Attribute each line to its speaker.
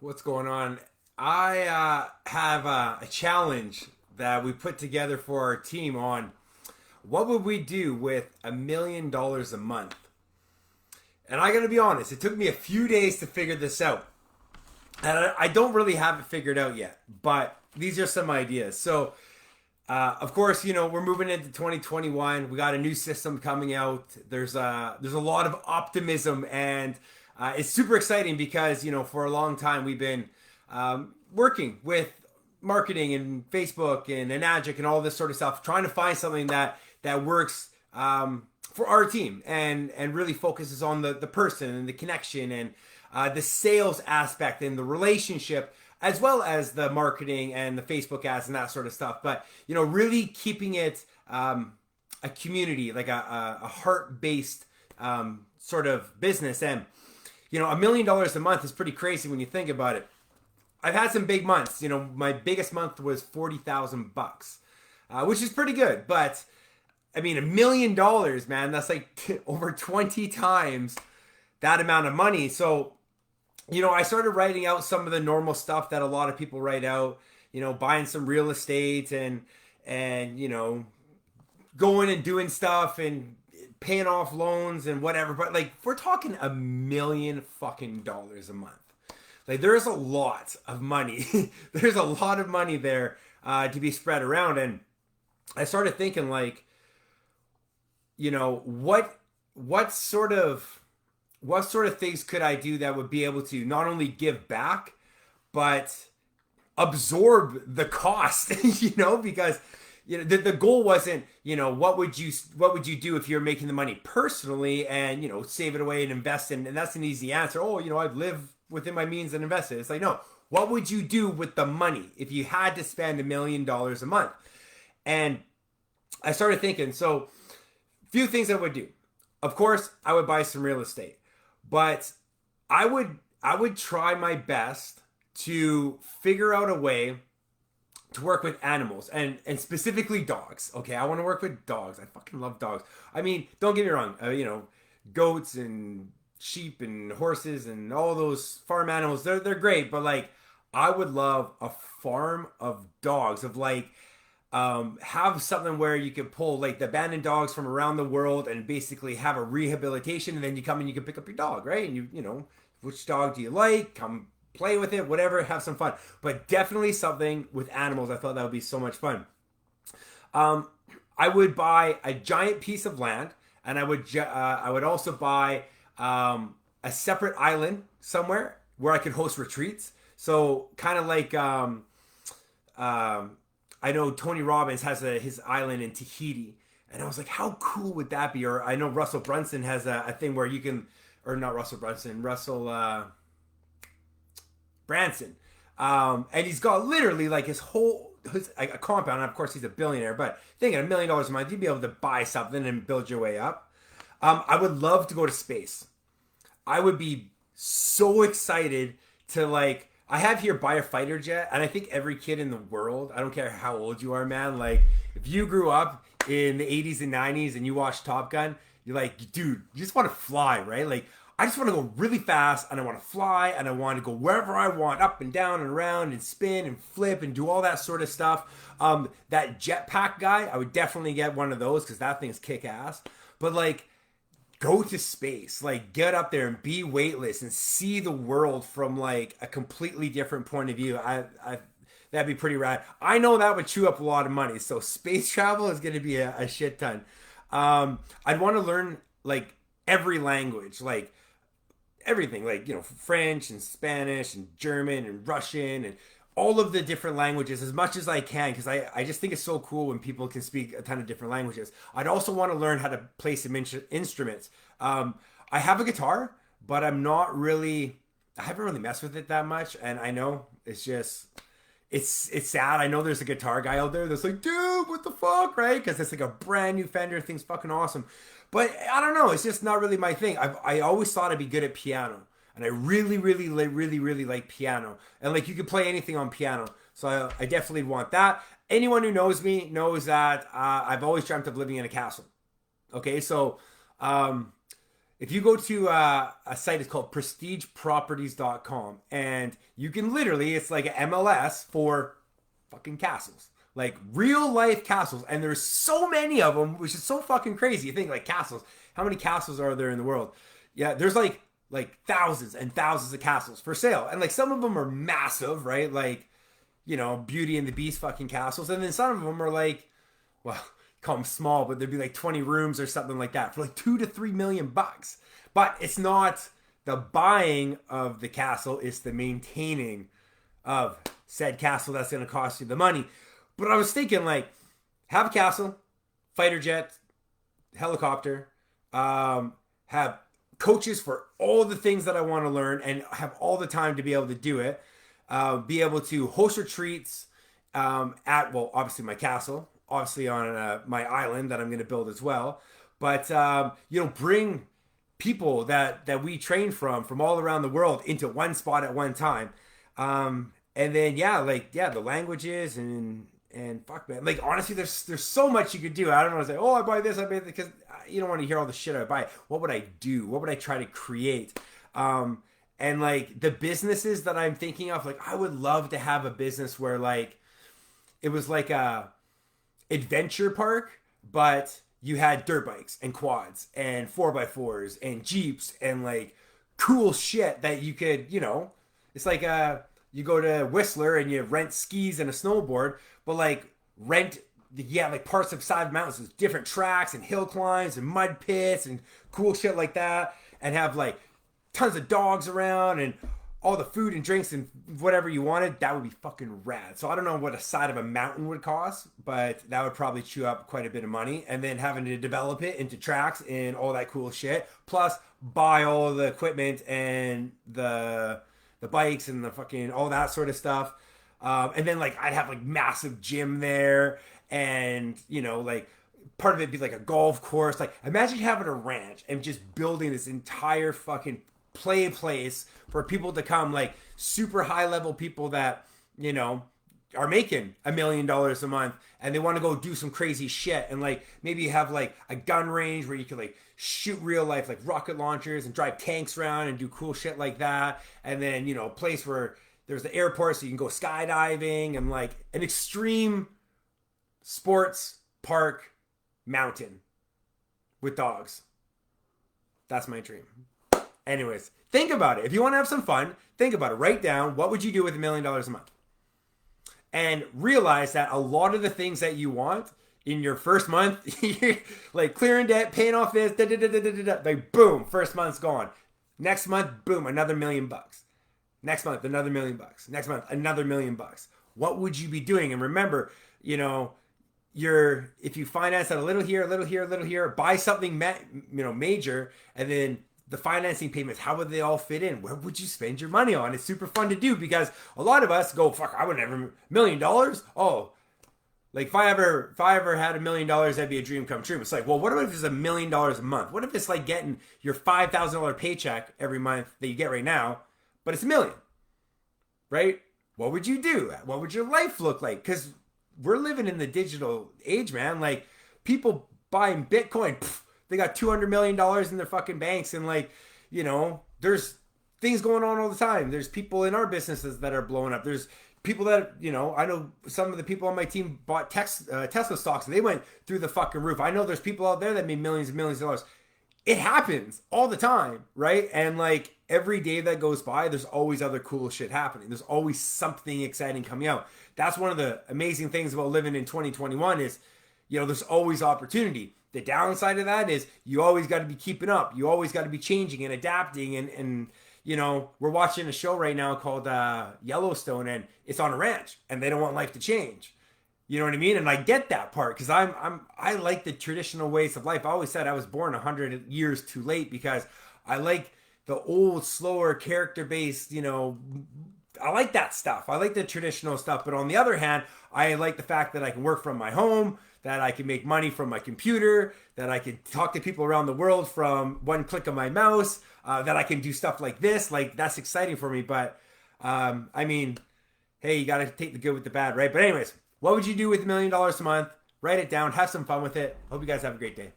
Speaker 1: What's going on? I have a challenge that we put together for our team on what would we do with $1 million a month. And I got to be honest, it took me a few days to figure this out, and I don't really have it figured out yet. But these are some ideas. So, of course, we're moving into 2021. We got a new system coming out. There's a lot of optimism, and it's super exciting because for a long time we've been working with marketing and Facebook and Enagic and all this sort of stuff, trying to find something that works for our team and really focuses on the person and the connection and the sales aspect and the relationship, as well as the marketing and the Facebook ads and that sort of stuff. But really keeping it a community, like a heart-based sort of business. And $1 million a month is pretty crazy when you think about it. I've had some big months. My biggest month was $40,000, which is pretty good. But I mean, $1 million, man, that's like over 20 times that amount of money. So, I started writing out some of the normal stuff that a lot of people write out, buying some real estate and going and doing stuff and paying off loans and whatever. But like, we're talking $1 million a month. Like, there's a lot of money. There's a lot of money there to be spread around. And I started thinking, like, what sort of things could I do that would be able to not only give back, but absorb the cost, because the goal wasn't, what would you do if you're making the money personally and, save it away and invest in, and that's an easy answer. Oh, I'd live within my means and invest it. It's like, no, what would you do with the money if you had to spend $1 million a month? And I started thinking, so few things I would do. Of course, I would buy some real estate, but I would try my best to figure out a way to work with animals and specifically dogs. Okay, I want to work with dogs. I fucking love dogs. I mean, don't get me wrong. Goats and sheep and horses and all those farm animals. They're great, but like, I would love a farm of dogs, of like, have something where you can pull like the abandoned dogs from around the world and basically have a rehabilitation, and then you come and you can pick up your dog, right? And which dog do you like? Come play with it, whatever, have some fun. But definitely something with animals. I thought that would be so much fun. I would buy a giant piece of land, and I would also buy a separate island somewhere where I could host retreats. So kind of like I know Tony Robbins has his island in Tahiti, and I was like, how cool would that be? Or I know Russell Brunson has a thing where you can, or not Russell Brunson, Russell Branson, and he's got literally like a compound. And of course, he's a billionaire, but thinking $1 million a month, you'd be able to buy something and build your way up. I would love to go to space. I would be so excited to like. I have here buy a fighter jet, and I think every kid in the world, I don't care how old you are, man, like if you grew up in the 80s and 90s and you watched Top Gun, you're like, dude, you just want to fly, right? Like, I just want to go really fast, and I want to fly, and I want to go wherever I want, up and down and around and spin and flip and do all that sort of stuff. That jetpack guy, I would definitely get one of those because that thing's kick ass. But like, go to space, like get up there and be weightless and see the world from like a completely different point of view. I That'd be pretty rad. I know that would chew up a lot of money, so space travel is going to be a shit ton. I'd want to learn like every language, like everything, like French and Spanish and German and Russian and all of the different languages as much as I can, because I just think it's so cool when people can speak a ton of different languages. I'd also want to learn how to play some instruments. I have a guitar, but I haven't really messed with it that much, and I know it's sad. I know there's a guitar guy out there that's like, dude, what the fuck, right? Because it's like a brand new Fender, thing's fucking awesome. But I don't know, it's just not really my thing. I always thought I'd be good at piano, and I really, really, really, really like piano. And like, you could play anything on piano, so I definitely want that. Anyone who knows me knows that I've always dreamt of living in a castle. Okay, so if you go to a site, it's called prestigeproperties.com, and you can literally, it's like an MLS for fucking castles, like real life castles, and there's so many of them, which is so fucking crazy. You think like castles, how many castles are there in the world? Yeah, there's like thousands and thousands of castles for sale, and like some of them are massive, right? Like, you know, Beauty and the Beast fucking castles, and then some of them are like, well, call them small, but there'd be like 20 rooms or something like that for like $2 to $3 million. But it's not the buying of the castle, it's the maintaining of said castle that's going to cost you the money. But I was thinking, like, have a castle, fighter jet, helicopter, have coaches for all the things that I want to learn and have all the time to be able to do it. Be able to host retreats at, well, obviously my castle, obviously on my island that I'm going to build as well. But, you know, bring people that we train from all around the world into one spot at one time. And then, yeah, like, yeah, the languages and fuck, man. Like, honestly, there's so much you could do. I don't want to say, oh, I buy this, I buy this, because you don't want to hear all the shit I buy. What would I do? What would I try to create? And, like, the businesses that I'm thinking of, like, I would love to have a business where, like, it was like a adventure park, but you had dirt bikes and quads and 4x4s and Jeeps and, like, cool shit that you could, you know, it's like you go to Whistler and you rent skis and a snowboard, but like yeah, like parts of side mountains with different tracks and hill climbs and mud pits and cool shit like that, and have like tons of dogs around and all the food and drinks and whatever you wanted. That would be fucking rad. So I don't know what a side of a mountain would cost, but that would probably chew up quite a bit of money. And then having to develop it into tracks and all that cool shit, plus buy all the equipment and the bikes and the fucking all that sort of stuff. And then like I'd have like massive gym there, and you know, like part of it be like a golf course. Like imagine having a ranch and just building this entire fucking play place for people to come, like super high level people that, you know, are making $1 million a month and they want to go do some crazy shit, and like maybe you have like a gun range where you can like shoot real life like rocket launchers and drive tanks around and do cool shit like that. And then, you know, a place where there's the airport so you can go skydiving, and like an extreme sports park mountain with dogs. That's my dream. Anyways, think about it. If you want to have some fun, think about it. Write down, what would you do with $1 million a month? And realize that a lot of the things that you want in your first month, you're like clearing debt, paying off this, like boom, first month's gone. Next month, boom, another $1 million. Next month, another $1 million. Next month, another $1 million. What would you be doing? And remember, you know, if you finance that a little here, a little here, a little here, buy something, major, and then the financing payments, how would they all fit in? Where would you spend your money on? It's super fun to do, because a lot of us go, fuck, I would never, $1 million? Oh, like if I ever had $1 million, that'd be a dream come true. It's like, well, what if it's $1 million a month? What if it's like getting your $5,000 paycheck every month that you get right now, but it's $1 million, right? What would you do? What would your life look like? Because we're living in the digital age, man. Like people buying Bitcoin, they got $200 million in their fucking banks. And like, you know, there's things going on all the time. There's people in our businesses that are blowing up. There's people that, you know, I know some of the people on my team bought Tesla stocks and they went through the fucking roof. I know there's people out there that made millions and millions of dollars. It happens all the time, right? And like every day that goes by, there's always other cool shit happening. There's always something exciting coming out. That's one of the amazing things about living in 2021 is, you know, there's always opportunity. The downside of that is you always got to be keeping up. You always got to be changing and adapting. And you know, we're watching a show right now called Yellowstone, and it's on a ranch, and they don't want life to change. You know what I mean? And I get that part, because I like the traditional ways of life. I always said I was born 100 years too late, because I like the old, slower, character-based, you know, I like that stuff. I like the traditional stuff. But on the other hand, I like the fact that I can work from my home, that I can make money from my computer, that I can talk to people around the world from one click of my mouse, that I can do stuff like this. Like, that's exciting for me. But, I mean, hey, you got to take the good with the bad, right? But anyways, what would you do with $1 million a month? Write it down. Have some fun with it. Hope you guys have a great day.